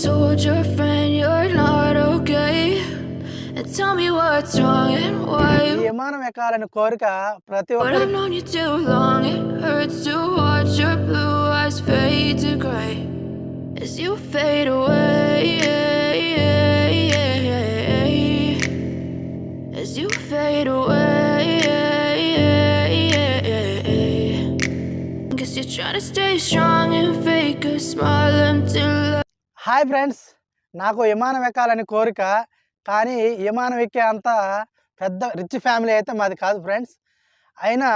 told your friend you're not okay? And tell me what's wrong and why. ఈ విమానం ఎక్కాలని కోరిక ప్రతి But ఒక్కరికి I've known you too long. It hurts to watch your blue eyes fade to gray as you fade away. As you fade away. Guess you're trying to stay strong and fake a smile until hi friends, నాకు విమానం ఎక్కాలని కోరిక. కానీ విమానం ఎక్కే అంత పెద్ద rich family అయితే మాది కాదు ఫ్రెండ్స్. అయినా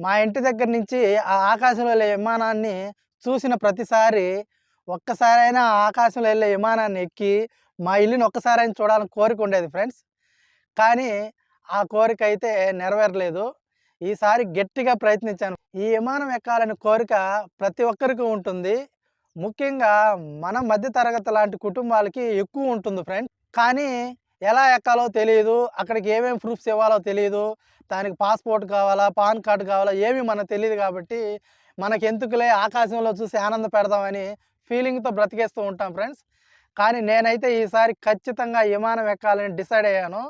మా ఇంటి దగ్గర నుంచి ఆ ఆకాశంలో వెళ్ళే విమానాన్ని చూసిన ప్రతిసారి ఒక్కసారైనా ఆ ఆకాశంలో వెళ్ళే విమానాన్ని ఎక్కి మా ఇల్లుని ఒక్కసారైనా చూడాలని కోరిక ఉండేది ఫ్రెండ్స్. కానీ ఆ కోరిక అయితే నెరవేరలేదు. ఈసారి గట్టిగా ప్రయత్నించాను. ఈ విమానం ఎక్కాలని కోరిక ప్రతి ఒక్కరికి ఉంటుంది. ముఖ్యంగా మన మధ్యతరగతి లాంటి కుటుంబాలకి ఎక్కువ ఉంటుంది ఫ్రెండ్స్. కానీ ఎలా ఎక్కాలో తెలియదు, అక్కడికి ఏమేమి ప్రూఫ్స్ ఇవ్వాలో తెలియదు, దానికి పాస్పోర్ట్ కావాలా, పాన్ కార్డు కావాలా, ఏమీ మనకు తెలియదు. కాబట్టి మనకి ఎందుకులే ఆకాశంలో చూసి ఆనంద పెడదామని ఫీలింగ్తో బ్రతికేస్తూ ఉంటాం ఫ్రెండ్స్. కానీ నేనైతే ఈసారి ఖచ్చితంగా విమానం ఎక్కాలని డిసైడ్ అయ్యాను.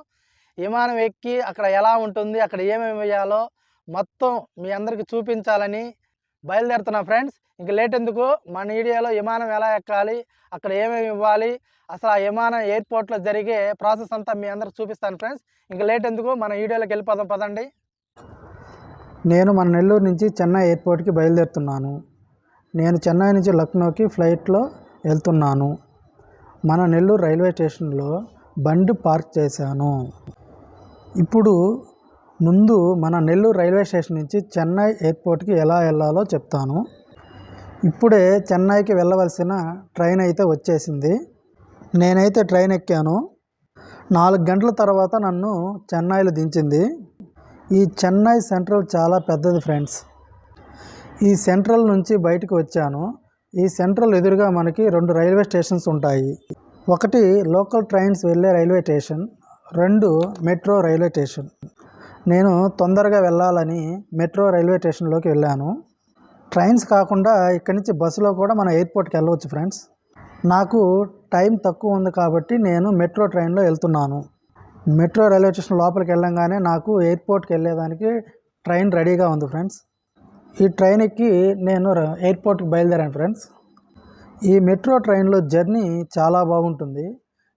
విమానం ఎక్కి అక్కడ ఎలా ఉంటుంది, అక్కడ ఏమేమి వేయాలో మొత్తం మీ అందరికీ చూపించాలని బయలుదేరుతున్నా ఫ్రెండ్స్. ఇంక లేట్ ఎందుకు, మన వీడియోలో విమానం ఎలా ఎక్కాలి, అక్కడ ఏమేమి ఇవ్వాలి, అసలు ఆ విమానం ఎయిర్పోర్ట్లో జరిగే ప్రాసెస్ అంతా మీ అందరికి చూపిస్తాను ఫ్రెండ్స్. ఇంక లేట్ ఎందుకు, మన వీడియోలోకి వెళ్ళిపోదాం పదండి. నేను మన నెల్లూరు నుంచి చెన్నై ఎయిర్పోర్ట్కి బయలుదేరుతున్నాను. నేను చెన్నై నుంచి లక్నోకి ఫ్లైట్లో వెళ్తున్నాను. మన నెల్లూరు రైల్వే స్టేషన్లో బండి పార్క్ చేశాను. ఇప్పుడు ముందు మన నెల్లూరు రైల్వే స్టేషన్ నుంచి చెన్నై ఎయిర్పోర్ట్కి ఎలా వెళ్ళాలో చెప్తాను. ఇప్పుడే చెన్నైకి వెళ్ళవలసిన ట్రైన్ అయితే వచ్చేసింది. నేనైతే ట్రైన్ ఎక్కాను. 4 గంటల తర్వాత నన్ను చెన్నైలో దించింది. ఈ చెన్నై సెంట్రల్ చాలా పెద్దది ఫ్రెండ్స్. ఈ సెంట్రల్ నుంచి బయటకు వచ్చాను. ఈ సెంట్రల్ ఎదురుగా మనకి 2 రైల్వే స్టేషన్స్ ఉంటాయి. ఒకటి లోకల్ ట్రైన్స్ వెళ్ళే railway station, 2 metro railway station. నేను తొందరగా వెళ్ళాలని మెట్రో రైల్వే స్టేషన్లోకి వెళ్ళాను. ట్రైన్స్ కాకుండా ఇక్కడి నుంచి బస్సులో కూడా మన ఎయిర్పోర్ట్కి వెళ్ళవచ్చు ఫ్రెండ్స్. నాకు టైం తక్కువ ఉంది కాబట్టి నేను మెట్రో ట్రైన్లో వెళ్తున్నాను. మెట్రో రైల్వే స్టేషన్ లోపలికి వెళ్ళంగానే నాకు ఎయిర్పోర్ట్కి వెళ్ళేదానికి ట్రైన్ రెడీగా ఉంది ఫ్రెండ్స్. ఈ ట్రైన్ ఎక్కి నేను ఎయిర్పోర్ట్కి బయలుదేరాను ఫ్రెండ్స్. ఈ మెట్రో ట్రైన్లో జర్నీ చాలా బాగుంటుంది.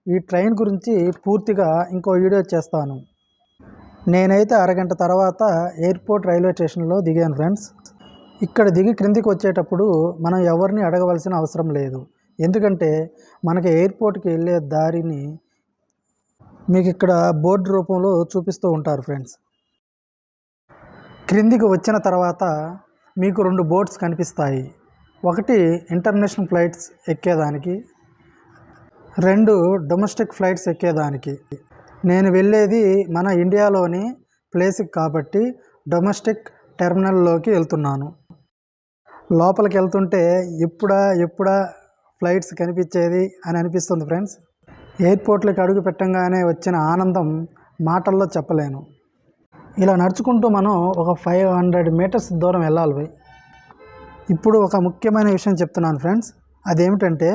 ఈ ట్రైన్ గురించి పూర్తిగా ఇంకో వీడియో చేస్తాను. నేనైతే అరగంట తర్వాత ఎయిర్పోర్ట్ రైల్వే స్టేషన్లో దిగాను ఫ్రెండ్స్. ఇక్కడ దిగి క్రిందికి వచ్చేటప్పుడు మనం ఎవరిని అడగవలసిన అవసరం లేదు. ఎందుకంటే మనకి ఎయిర్పోర్ట్కి వెళ్ళే దారిని మీకు ఇక్కడ బోర్డు రూపంలో చూపిస్తూ ఉంటారు ఫ్రెండ్స్. క్రిందికి వచ్చిన తర్వాత మీకు 2 బోర్డ్స్ కనిపిస్తాయి. ఒకటి ఇంటర్నేషనల్ ఫ్లైట్స్ ఎక్కేదానికి, 2 డొమెస్టిక్ ఫ్లైట్స్ ఎక్కేదానికి. నేను వెళ్ళేది మన ఇండియాలోని ప్లేస్కి కాబట్టి డొమెస్టిక్ టెర్మినల్లోకి వెళ్తున్నాను. లోపలికి వెళ్తుంటే ఎప్పుడా ఫ్లైట్స్ కనిపించేది అని అనిపిస్తుంది ఫ్రెండ్స్. ఎయిర్పోర్ట్లోకి అడుగు పెట్టంగానే వచ్చిన ఆనందం మాటల్లో చెప్పలేను. ఇలా నడుచుకుంటూ మనం ఒక 500 మీటర్స్ దూరం వెళ్ళాలి. ఇప్పుడు ఒక ముఖ్యమైన విషయం చెప్తున్నాను ఫ్రెండ్స్. అదేమిటంటే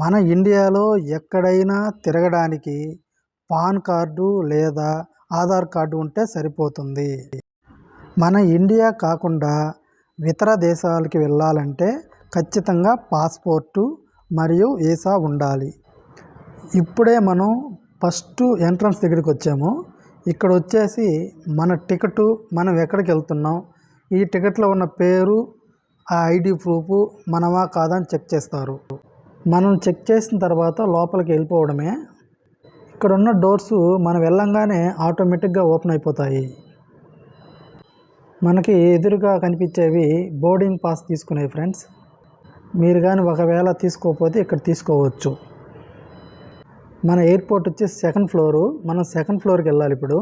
మన ఇండియాలో ఎక్కడైనా తిరగడానికి పాన్ కార్డు లేదా ఆధార్ కార్డు ఉంటే సరిపోతుంది. మన ఇండియా కాకుండా ఇతర దేశాలకి వెళ్ళాలంటే ఖచ్చితంగా పాస్పోర్టు మరియు వీసా ఉండాలి. ఇప్పుడే మనం ఫస్ట్ ఎంట్రన్స్ దగ్గరికి వచ్చాము. ఇక్కడ వచ్చేసి మన టికెట్, మనం ఎక్కడికి వెళ్తున్నాం, ఈ టికెట్లో ఉన్న పేరు, ఆ ఐడి ప్రూఫ్ మనమా కాదని చెక్ చేస్తారు. మనం చెక్ చేసిన తర్వాత లోపలికి వెళ్ళిపోవడమే. ఇక్కడ ఉన్న డోర్స్ మనం వెళ్ళంగానే ఆటోమేటిక్గా ఓపెన్ అయిపోతాయి. మనకి ఎదురుగా కనిపించేవి బోర్డింగ్ పాస్ తీసుకునేవి ఫ్రెండ్స్. మీరు కానీ ఒకవేళ తీసుకోకపోతే ఇక్కడ తీసుకోవచ్చు. మన ఎయిర్పోర్ట్ వచ్చి 2nd ఫ్లోరు. మనం 2nd ఫ్లోర్కి వెళ్ళాలి ఇప్పుడు.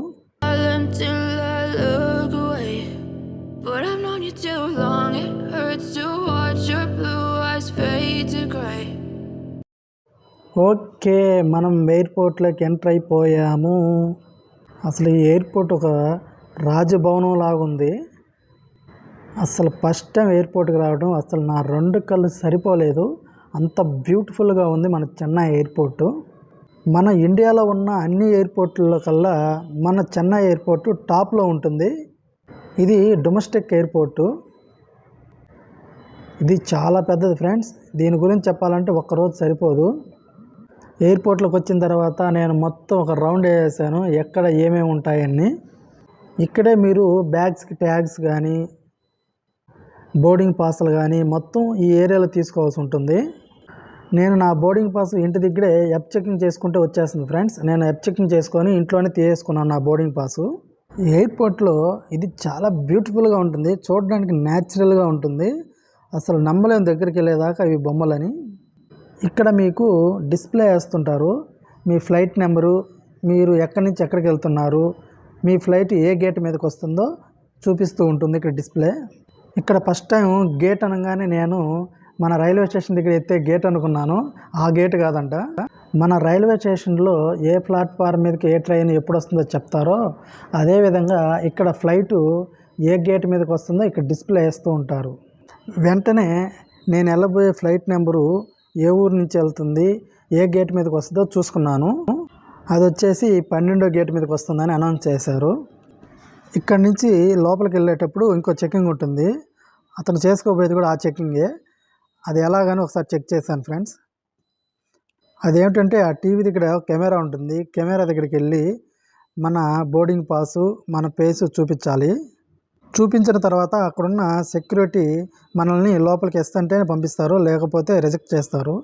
ఓకే, మనం ఎయిర్పోర్ట్లోకి ఎంటర్ అయిపోయాము. అసలు ఈ ఎయిర్పోర్ట్ ఒక రాజభవనం లాగా ఉంది. అసలు ఫస్ట్ టైం ఎయిర్పోర్ట్కి రావడం అసలు నా 2 కళ్ళు సరిపోలేదు. అంత బ్యూటిఫుల్గా ఉంది మన చెన్నై ఎయిర్పోర్టు. మన ఇండియాలో ఉన్న అన్ని ఎయిర్పోర్ట్ల కల్లా మన చెన్నై ఎయిర్పోర్టు టాప్లో ఉంటుంది. ఇది డొమెస్టిక్ ఎయిర్పోర్టు. ఇది చాలా పెద్దది ఫ్రెండ్స్. దీని గురించి చెప్పాలంటే ఒక్కరోజు సరిపోదు. ఎయిర్పోర్ట్లోకి వచ్చిన తర్వాత నేను మొత్తం ఒక రౌండ్ వేసాను, ఎక్కడ ఏమేమి ఉంటాయని. ఇక్కడే మీరు బ్యాగ్స్కి ట్యాగ్స్ కానీ బోర్డింగ్ పాస్లు కానీ మొత్తం ఈ ఏరియాలో తీసుకోవాల్సి ఉంటుంది. నేను నా బోర్డింగ్ పాస్ ఇంటి దగ్గరే ఎప్ చెకింగ్ చేసుకుంటే వచ్చేస్తుంది ఫ్రెండ్స్. నేను ఎప్ చెకింగ్ చేసుకొని ఇంట్లోనే తీసేసుకున్నాను నా బోర్డింగ్ పాసు. ఎయిర్పోర్ట్లో ఇది చాలా బ్యూటిఫుల్గా ఉంటుంది, చూడడానికి న్యాచురల్గా ఉంటుంది. అసలు నమ్మలేని దగ్గరికి వెళ్ళేదాకా ఇవి బొమ్మలని. ఇక్కడ మీకు డిస్ప్లే వేస్తుంటారు, మీ ఫ్లైట్ నెంబరు, మీరు ఎక్కడి నుంచి ఎక్కడికి వెళ్తున్నారు, మీ ఫ్లైట్ ఏ గేట్ మీదకి వస్తుందో చూపిస్తూ ఉంటుంది ఇక్కడ డిస్ప్లే. ఇక్కడ ఫస్ట్ టైం గేట్ అనగానే నేను మన రైల్వే స్టేషన్ దగ్గర ఎత్తే గేట్ అనుకున్నాను. ఆ గేట్ కాదంట. మన రైల్వే స్టేషన్లో ఏ ప్లాట్ఫామ్ మీదకి ఏ ట్రైన్ ఎప్పుడు వస్తుందో చెప్తారో అదేవిధంగా ఇక్కడ ఫ్లైటు ఏ గేట్ మీదకి వస్తుందో ఇక్కడ డిస్ప్లే వేస్తూ ఉంటారు. వెంటనే నేను వెళ్ళబోయే ఫ్లైట్ నెంబరు, ఏ ఊరు నుంచి వెళ్తుంది, ఏ గేట్ మీదకి వస్తుందో చూసుకున్నాను. అది వచ్చేసి 12వ గేట్ మీదకి వస్తుందని అనౌన్స్ చేశారు. ఇక్కడ నుంచి లోపలికి వెళ్ళేటప్పుడు ఇంకో చెకింగ్ ఉంటుంది. అతను చేసుకోబోయేది కూడా ఆ చెకింగే. అది ఎలాగని ఒకసారి చెక్ చేశాను ఫ్రెండ్స్. అదేమిటంటే ఆ టీవీ దగ్గర కెమెరా ఉంటుంది. కెమెరా దగ్గరికి వెళ్ళి మన బోర్డింగ్ పాసు, మన ఫేసు చూపించాలి. చూపించిన తర్వాత అక్కడున్న సెక్యూరిటీ మనల్ని లోపలికి వేస్తుంటేనే పంపిస్తారు, లేకపోతే రిజెక్ట్ చేస్తారు.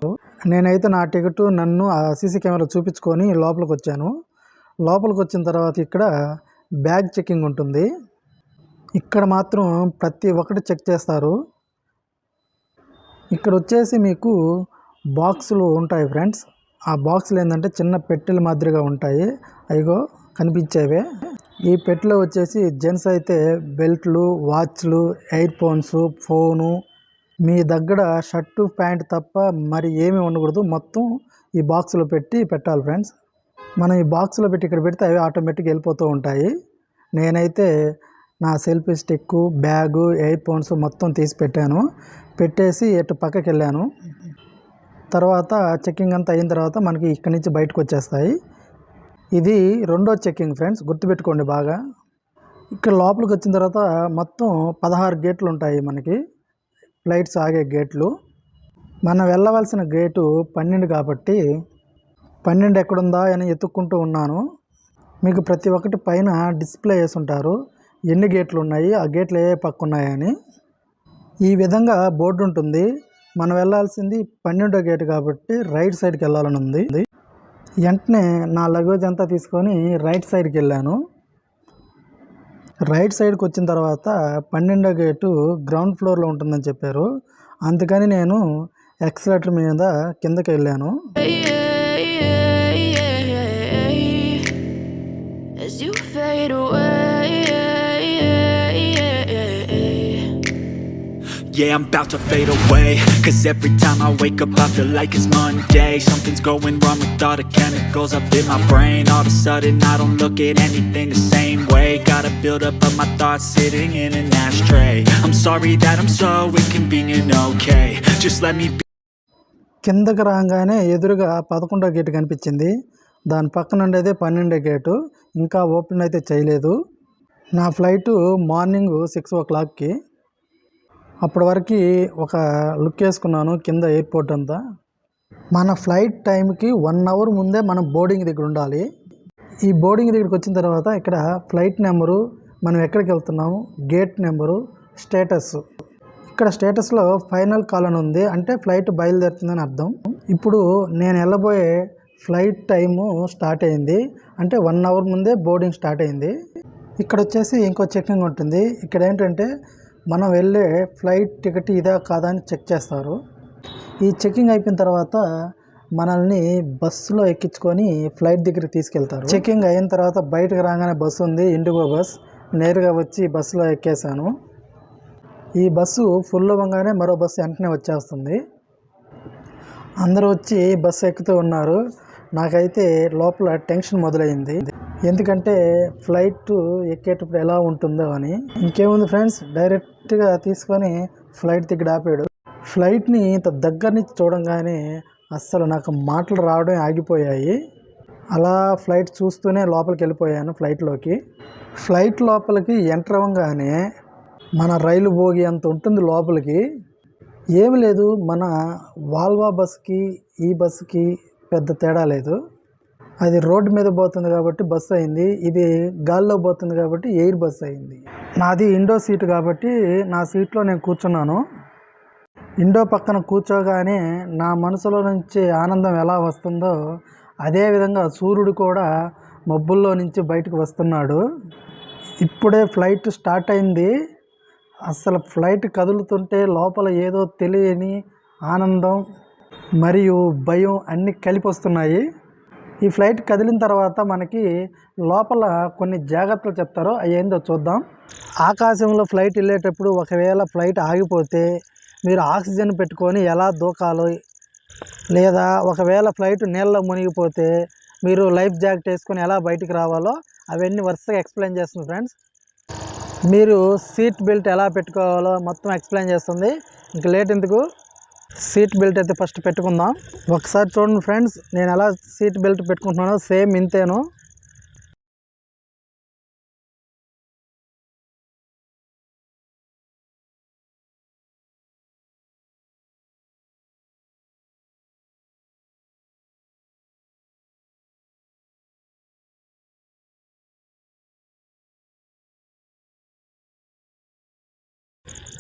నేనైతే నా టికెట్ నన్ను ఆ సీసీ కెమెరా చూపించుకొని లోపలికి వచ్చాను. లోపలికి వచ్చిన తర్వాత ఇక్కడ బ్యాగ్ చెకింగ్ ఉంటుంది. ఇక్కడ మాత్రం ప్రతి ఒక్కటి చెక్ చేస్తారు. ఇక్కడ వచ్చేసి మీకు బాక్సులు ఉంటాయి ఫ్రెండ్స్. ఆ బాక్సులు ఏంటంటే చిన్న పెట్టెల మాదిరిగా ఉంటాయి, అయ్యో కనిపించేవే. ఈ పెట్టెలో వచ్చేసి జెంట్స్ అయితే బెల్ట్లు, వాచ్లు, ఎయిర్ ఫోన్స్, ఫోను, మీ దగ్గర షర్టు ప్యాంట్ తప్ప మరి ఏమీ ఉండకూడదు. మొత్తం ఈ బాక్స్లో పెట్టాలి ఫ్రెండ్స్. మనం ఈ బాక్స్లో పెట్టి ఇక్కడ పెడితే అవి ఆటోమేటిక్గా వెళ్ళిపోతూ ఉంటాయి. నేనైతే నా selfie stick, bag, air phones మొత్తం తీసి పెట్టేసి ఇటు పక్కకి వెళ్ళాను. తర్వాత చెక్కింగ్ అంతా అయిన తర్వాత మనకి ఇక్కడి నుంచి బయటకు వచ్చేస్తాయి. ఇది రెండో చెక్కింగ్ ఫ్రెండ్స్, గుర్తుపెట్టుకోండి బాగా. ఇక్కడ లోపలికి వచ్చిన తర్వాత మొత్తం 16 గేట్లు ఉంటాయి మనకి, ఫ్లైట్స్ ఆగే గేట్లు. మనం వెళ్ళవలసిన గేటు 12 కాబట్టి 12 ఎక్కడుందా అని ఎత్తుక్కుంటూ ఉన్నాను. మీకు ప్రతి ఒక్కటి పైన డిస్ప్లే వేసి ఉంటారు, ఎన్ని గేట్లు ఉన్నాయి, ఆ గేట్లు ఏ పక్క ఉన్నాయని. ఈ విధంగా బోర్డు ఉంటుంది. మనం వెళ్ళాల్సింది 12వ గేట్ కాబట్టి రైట్ సైడ్కి వెళ్ళాలని ఉంది. వెంటనే నా లగేజ్ అంతా తీసుకొని రైట్ సైడ్కి వెళ్ళాను. రైట్ సైడ్కి వచ్చిన తర్వాత 12వ గేటు గ్రౌండ్ ఫ్లోర్లో ఉంటుందని చెప్పారు. అందుకని నేను ఎక్సలేటర్ మీద కిందకి వెళ్ళాను. As you fade away, yeah, I'm about to fade away. Cause every time I wake up I feel like it's Monday. Something's going wrong with all the chemicals up in my brain. All of a sudden I don't look at anything the same way. Gotta build up of my thoughts sitting in an ashtray. I'm sorry that I'm so inconvenient, okay. Just let me be. కిందకి రాగానే ఎదురుగా 11వ gate కనిపించింది. దాని పక్కన ఉండేదే 12వ gate. ఇంకా open అయితే చేయలేదు. నా ఫ్లైటు మార్నింగ్ 6 o'clockకి. అప్పటి వరకు ఒక లుక్ వేసుకున్నాను కింద ఎయిర్పోర్ట్ అంతా. మన ఫ్లైట్ టైంకి 1 hour ముందే మనం బోర్డింగ్ దగ్గర ఉండాలి. ఈ బోర్డింగ్ దగ్గరికి వచ్చిన తర్వాత ఇక్కడ ఫ్లైట్ నెంబరు, మనం ఎక్కడికి వెళ్తున్నాము, గేట్ నెంబరు, స్టేటస్. ఇక్కడ స్టేటస్లో ఫైనల్ కాల్ అని ఉంది, అంటే ఫ్లైట్ బయలుదేరుతుందని అర్థం. ఇప్పుడు నేను వెళ్ళబోయే ఫ్లైట్ టైము స్టార్ట్ అయింది, అంటే 1 hour ముందే బోర్డింగ్ స్టార్ట్ అయింది. ఇక్కడ వచ్చేసి ఇంకో చెకింగ్ ఉంటుంది. ఇక్కడ ఏంటంటే మనం వెళ్ళే ఫ్లైట్ టికెట్ ఇదా కాదా అని చెక్ చేస్తారు. ఈ చెకింగ్ అయిపోయిన తర్వాత మనల్ని బస్సులో ఎక్కించుకొని ఫ్లైట్ దగ్గరికి తీసుకెళ్తారు. చెకింగ్ అయిన తర్వాత బయటకు రాగానే బస్సు ఉంది, ఇండిగో బస్. నేరుగా వచ్చి బస్సులో ఎక్కేసాను. ఈ బస్సు ఫుల్ అవ్వగానే మరో బస్సు వెంటనే వచ్చేస్తుంది. అందరూ వచ్చి బస్సు ఎక్కుతూ ఉన్నారు. నాకైతే లోపల టెన్షన్ మొదలైంది, ఎందుకంటే ఫ్లైట్ ఎక్కేటప్పుడు ఎలా ఉంటుందో అని. ఇంకేముంది ఫ్రెండ్స్, డైరెక్ట్గా తీసుకొని ఫ్లైట్ దగ్గర ఆపాడు. ఫ్లైట్ని ఇంత దగ్గర నుంచి చూడంగానే అస్సలు నాకు మాటలు రావడం ఆగిపోయాయి. అలా ఫ్లైట్ చూస్తూనే లోపలికి వెళ్ళిపోయాను ఫ్లైట్లోకి. ఫ్లైట్ లోపలికి ఎంటర్ అవ్వగానే మన రైలు బోగి అంత ఉంటుంది లోపలికి. ఏమి లేదు, మన వాల్వా బస్కి ఈ బస్సుకి పెద్ద తేడా లేదు. అది రోడ్డు మీద పోతుంది కాబట్టి బస్సు అయింది, ఇది గాల్లో పోతుంది కాబట్టి ఎయిర్ బస్ అయింది. నాది ఇండో సీటు కాబట్టి నా సీట్లో నేను కూర్చున్నాను. ఇండో పక్కన కూర్చోగానే నా మనసులో నుంచి ఆనందం ఎలా వస్తుందో అదేవిధంగా సూర్యుడు కూడా మబ్బుల్లో నుంచి బయటకు వస్తున్నాడు. ఇప్పుడే ఫ్లైట్ స్టార్ట్ అయింది. అసలు ఫ్లైట్ కదులుతుంటే లోపల ఏదో తెలియని ఆనందం మరియు భయం అన్నీ కలిపి వస్తున్నాయి. ఈ ఫ్లైట్ కదిలిన తర్వాత మనకి లోపల కొన్ని జాగ్రత్తలు చెప్తారో అవి ఏందో చూద్దాం. ఆకాశంలో ఫ్లైట్ వెళ్ళేటప్పుడు ఒకవేళ ఫ్లైట్ ఆగిపోతే మీరు ఆక్సిజన్ పెట్టుకొని ఎలా దూకాలో, లేదా ఒకవేళ ఫ్లైట్ నీళ్ళలో మునిగిపోతే మీరు లైఫ్ జాకెట్ వేసుకొని ఎలా బయటికి రావాలో అవన్నీ వరుసగా ఎక్స్ప్లెయిన్ చేస్తుంది ఫ్రెండ్స్. మీరు సీట్ బెల్ట్ ఎలా పెట్టుకోవాలో మొత్తం ఎక్స్ప్లెయిన్ చేస్తుంది. ఇంక లేట్ ఎందుకు, సీట్ బెల్ట్ అయితే ఫస్ట్ పెట్టుకుందాం. ఒకసారి చూడండి ఫ్రెండ్స్, నేను ఎలా సీట్ బెల్ట్ పెట్టుకుంటున్నానో సేమ్ ఇంతేను.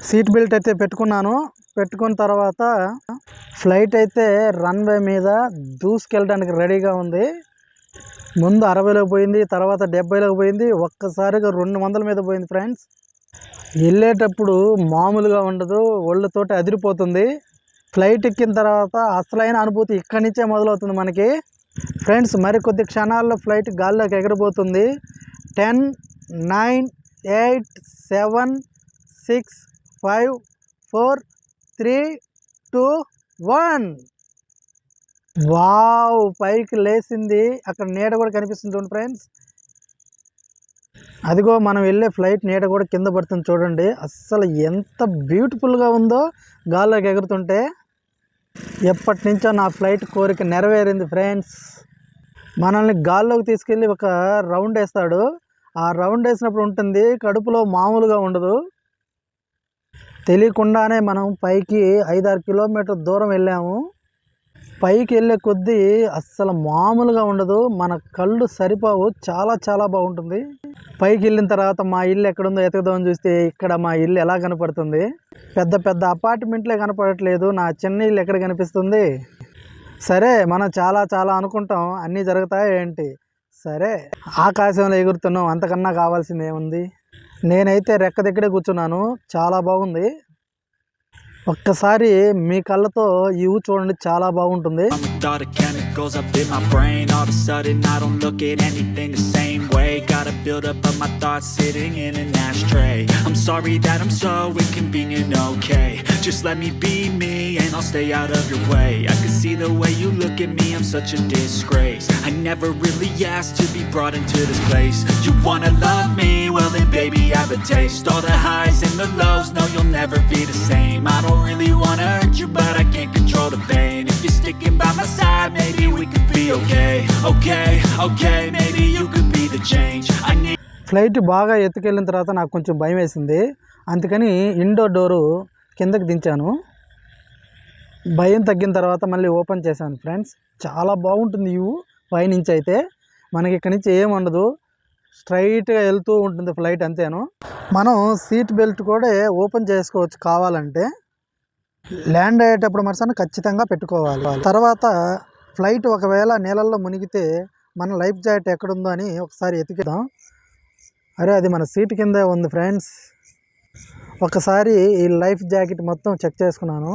సీట్ బెల్ట్ అయితే పెట్టుకున్నాను. పెట్టుకున్న తర్వాత ఫ్లైట్ అయితే రన్వే మీద దూసుకెళ్ళడానికి రెడీగా ఉంది. ముందు 60లోకి పోయింది, తర్వాత 70లోకి పోయింది, ఒక్కసారిగా 200 మీద పోయింది ఫ్రెండ్స్. వెళ్ళేటప్పుడు మామూలుగా ఉండదు, ఒళ్ళతోటి అదిరిపోతుంది. ఫ్లైట్ ఎక్కిన తర్వాత అసలైన అనుభూతి ఇక్కడి నుంచే మొదలవుతుంది మనకి ఫ్రెండ్స్. మరికొద్ది క్షణాల్లో ఫ్లైట్ గాల్లోకి ఎగరబోతుంది. 10, 9, 8, 7, 6, 5, 4, 3, 2, 1. వావ్, పైకి లేచింది. అక్కడ నీడ కూడా కనిపిస్తుంది చూడండి ఫ్రెండ్స్. అదిగో మనం వెళ్ళే ఫ్లైట్ నీడ కూడా కింద పడుతుంది చూడండి. అస్సలు ఎంత బ్యూటిఫుల్గా ఉందో గాల్లోకి ఎగురుతుంటే. ఎప్పటి నుంచో నా ఫ్లైట్ కోరిక నెరవేరింది ఫ్రెండ్స్. మనల్ని గాల్లోకి తీసుకెళ్ళి ఒక రౌండ్ వేస్తాడు. ఆ రౌండ్ వేసినప్పుడు ఉంటుంది కడుపులో మామూలుగా ఉండదు. తెలియకుండానే మనం పైకి 5-6 కిలోమీటర్ దూరం వెళ్ళాము. పైకి వెళ్ళే కొద్దీ అస్సలు మామూలుగా ఉండదు, మన కళ్ళు సరిపోవు, చాలా చాలా బాగుంటుంది. పైకి వెళ్ళిన తర్వాత మా ఇల్లు ఎక్కడుందో ఎతకదామని చూస్తే ఇక్కడ మా ఇల్లు ఎలా కనపడుతుంది. పెద్ద పెద్ద అపార్ట్మెంట్లే కనపడట్లేదు, నా చిన్న ఇల్లు ఎక్కడ కనిపిస్తుంది. సరే, మనం చాలా చాలా అనుకుంటాం, అన్నీ జరుగుతాయి ఏంటి. సరే, ఆకాశంలో ఎగురుతున్నాం, అంతకన్నా కావాల్సింది ఏముంది. నేనైతే రెక్క దగ్గరే కూర్చున్నాను, చాలా బాగుంది. ఒక్కసారి మీ కళ్ళతో ఈ ఊ చూడండి, చాలా బాగుంటుంది. Gotta build up of my thoughts sitting in an ashtray. I'm sorry that I'm so inconvenient, okay. Just let me be me and I'll stay out of your way. I can see the way you look at me, I'm such a disgrace. I never really asked to be brought into this place. You wanna love me? Well then baby have a taste. All the highs and the lows, no you'll never be the same. I don't really wanna hurt you but I can't control the pain. If you're sticking by my side, maybe we could be okay. Okay, maybe you could be the change. Flight బాగా ఎత్తుకెళ్ళిన తర్వాత నాకు కొంచెం భయం వేసింది, అందుకని Indo door కిందకి దించాను. భయం తగ్గిన తర్వాత మళ్ళీ ఓపెన్ చేశాను ఫ్రెండ్స్. చాలా బాగుంటుంది వ్యూ పైనుంచి. అయితే మనకి ఇక్కడి నుంచి ఏం ఉండదు, స్ట్రైట్గా వెళ్తూ ఉంటుంది ఫ్లైట్, అంతేను. మనం సీట్ బెల్ట్ కూడా ఓపెన్ చేసుకోవచ్చు కావాలంటే. ల్యాండ్ అయ్యేటప్పుడు మరసన ఖచ్చితంగా పెట్టుకోవాలి. తర్వాత ఫ్లైట్ ఒకవేళ నీళ్ళల్లో మునిగితే మన లైఫ్ జాకెట్ ఎక్కడుందో అని ఒకసారి ఎతికిద్దాం. అరే, అది మన సీట్ కిందే ఉంది ఫ్రెండ్స్. ఒకసారి ఈ లైఫ్ జాకెట్ మొత్తం చెక్ చేసుకున్నాను,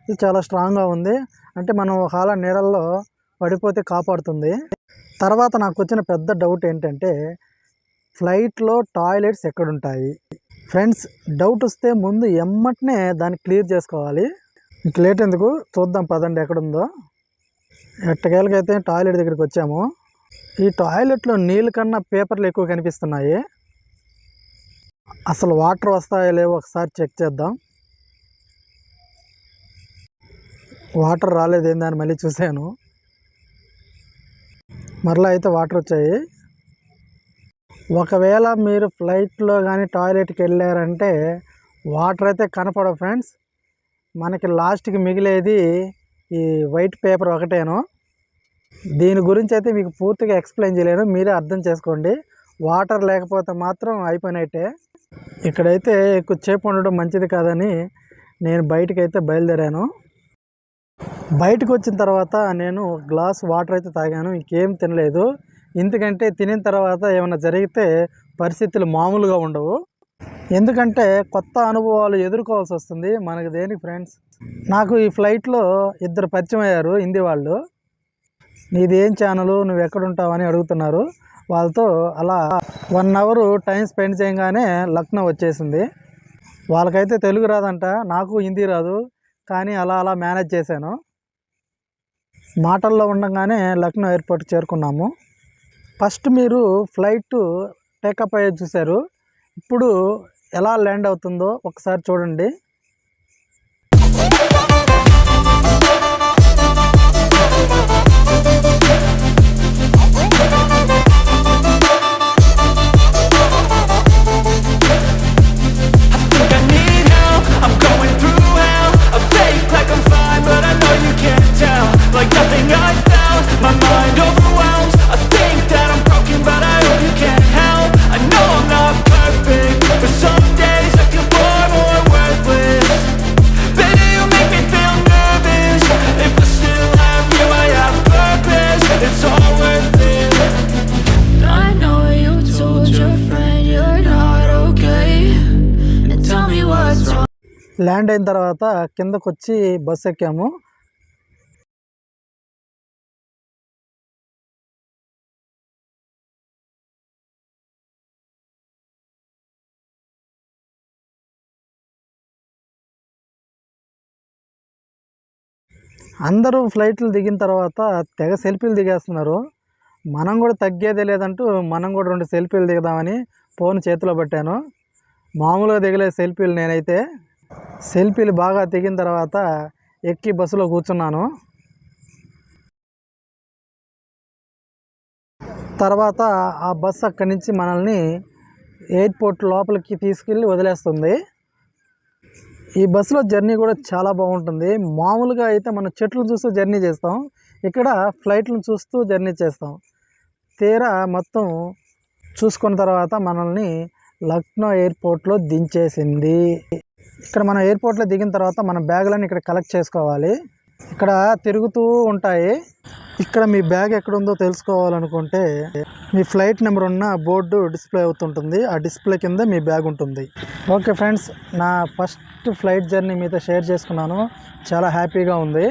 ఇది చాలా స్ట్రాంగ్గా ఉంది. అంటే మనం ఒకవేళ నీళ్ళల్లో పడిపోతే కాపాడుతుంది. తర్వాత నాకు వచ్చిన పెద్ద డౌట్ ఏంటంటే ఫ్లైట్లో టాయిలెట్స్ ఎక్కడుంటాయి ఫ్రెండ్స్. డౌట్ వస్తే ముందు ఎమ్మటనే దాన్ని క్లియర్ చేసుకోవాలి. ఇంక లేట్ ఎందుకు, చూద్దాం పదండి ఎక్కడుందో. ఎట్టకేలకైతే టాయిలెట్ దగ్గరికి వచ్చాము. ఈ టాయిలెట్లో నీళ్ళ కన్నా పేపర్లు ఎక్కువ కనిపిస్తున్నాయి. అసలు వాటర్ వస్తాయో లేవో ఒకసారి చెక్ చేద్దాం. వాటర్ రాలేదేందా అని మళ్ళీ చూశాను. మరలా అయితే వాటర్ వచ్చాయి. ఒకవేళ మీరు ఫ్లైట్లో కానీ టాయిలెట్కి వెళ్ళారంటే వాటర్ అయితే కనపడవు ఫ్రెండ్స్. మనకి లాస్ట్కి మిగిలేది ఈ వైట్ పేపర్ ఒకటేను. దీని గురించి అయితే మీకు పూర్తిగా ఎక్స్ప్లెయిన్ చేయలేను, మీరే అర్థం చేసుకోండి. వాటర్ లేకపోతే మాత్రం అయిపోయినట్టే. ఇక్కడైతే ఎక్కువసేపు ఉండడం మంచిది కాదని నేను బయటకైతే బయలుదేరాను. బయటకు వచ్చిన తర్వాత నేను గ్లాస్ వాటర్ అయితే తాగాను, ఇంకేం తినలేదు. ఎందుకంటే తినిన తర్వాత ఏమైనా జరిగితే పరిస్థితులు మామూలుగా ఉండవు. ఎందుకంటే కొత్త అనుభవాలు ఎదుర్కోవాల్సి వస్తుంది మనకు. దేనికి ఫ్రెండ్స్, నాకు ఈ ఫ్లైట్లో ఇద్దరు పరిచయం అయ్యారు, హిందీ వాళ్ళు. నీది ఏం ఛానల్, నువ్వు ఎక్కడుంటావు అని అడుగుతున్నారు. వాళ్ళతో అలా 1 అవర్ టైం స్పెండ్ చేయగానే లక్నో వచ్చేసింది. వాళ్ళకైతే తెలుగు రాదంట, నాకు హిందీ రాదు, కానీ అలా మేనేజ్ చేశాను. మాటల్లో ఉండగానే లక్నో ఎయిర్పోర్ట్ చేరుకున్నాము. ఫస్ట్ మీరు ఫ్లైట్ టేకప్ అయ్యేది చూశారు, ఇప్పుడు ఎలా ల్యాండ్ అవుతుందో ఒకసారి చూడండి. ల్యాండ్ అయిన తర్వాత కిందకు వచ్చి బస్సు ఎక్కాము. అందరూ ఫ్లైట్లు దిగిన తర్వాత తెగ సెల్ఫీలు దిగేస్తున్నారు. మనం కూడా తగ్గేదే లేదంటూ మనం కూడా 2 సెల్ఫీలు దిగదామని ఫోన్ చేతిలో పెట్టాను. మామూలుగా దిగలే సెల్ఫీలు. నేనైతే సెల్ఫీలు బాగా దిగిన తర్వాత ఎక్కి బస్సులో కూర్చున్నాను. తర్వాత ఆ బస్సు అక్కడి నుంచి మనల్ని ఎయిర్పోర్ట్ లోపలికి తీసుకెళ్ళి వదిలేస్తుంది. ఈ బస్సులో జర్నీ కూడా చాలా బాగుంటుంది. మామూలుగా అయితే మనం చెట్లు చూస్తూ జర్నీ చేస్తాం, ఇక్కడ ఫ్లైట్లను చూస్తూ జర్నీ చేస్తాం. తీరా మొత్తం చూసుకున్న తర్వాత మనల్ని లక్నో ఎయిర్పోర్ట్లో దించేసింది. ఇక్కడ మనం ఎయిర్పోర్ట్లో దిగిన తర్వాత మన బ్యాగులన్నీ ఇక్కడ కలెక్ట్ చేసుకోవాలి. ఇక్కడ తిరుగుతూ ఉంటాయి. ఇక్కడ మీ బ్యాగ్ ఎక్కడుందో తెలుసుకోవాలనుకుంటే మీ ఫ్లైట్ నెంబర్ ఉన్న బోర్డు డిస్ప్లే అవుతుంటుంది, ఆ డిస్ప్లే కింద మీ బ్యాగ్ ఉంటుంది. ఓకే ఫ్రెండ్స్, నా ఫస్ట్ ఫ్లైట్ జర్నీ మీతో షేర్ చేసుకున్నాను, చాలా హ్యాపీగా ఉంది.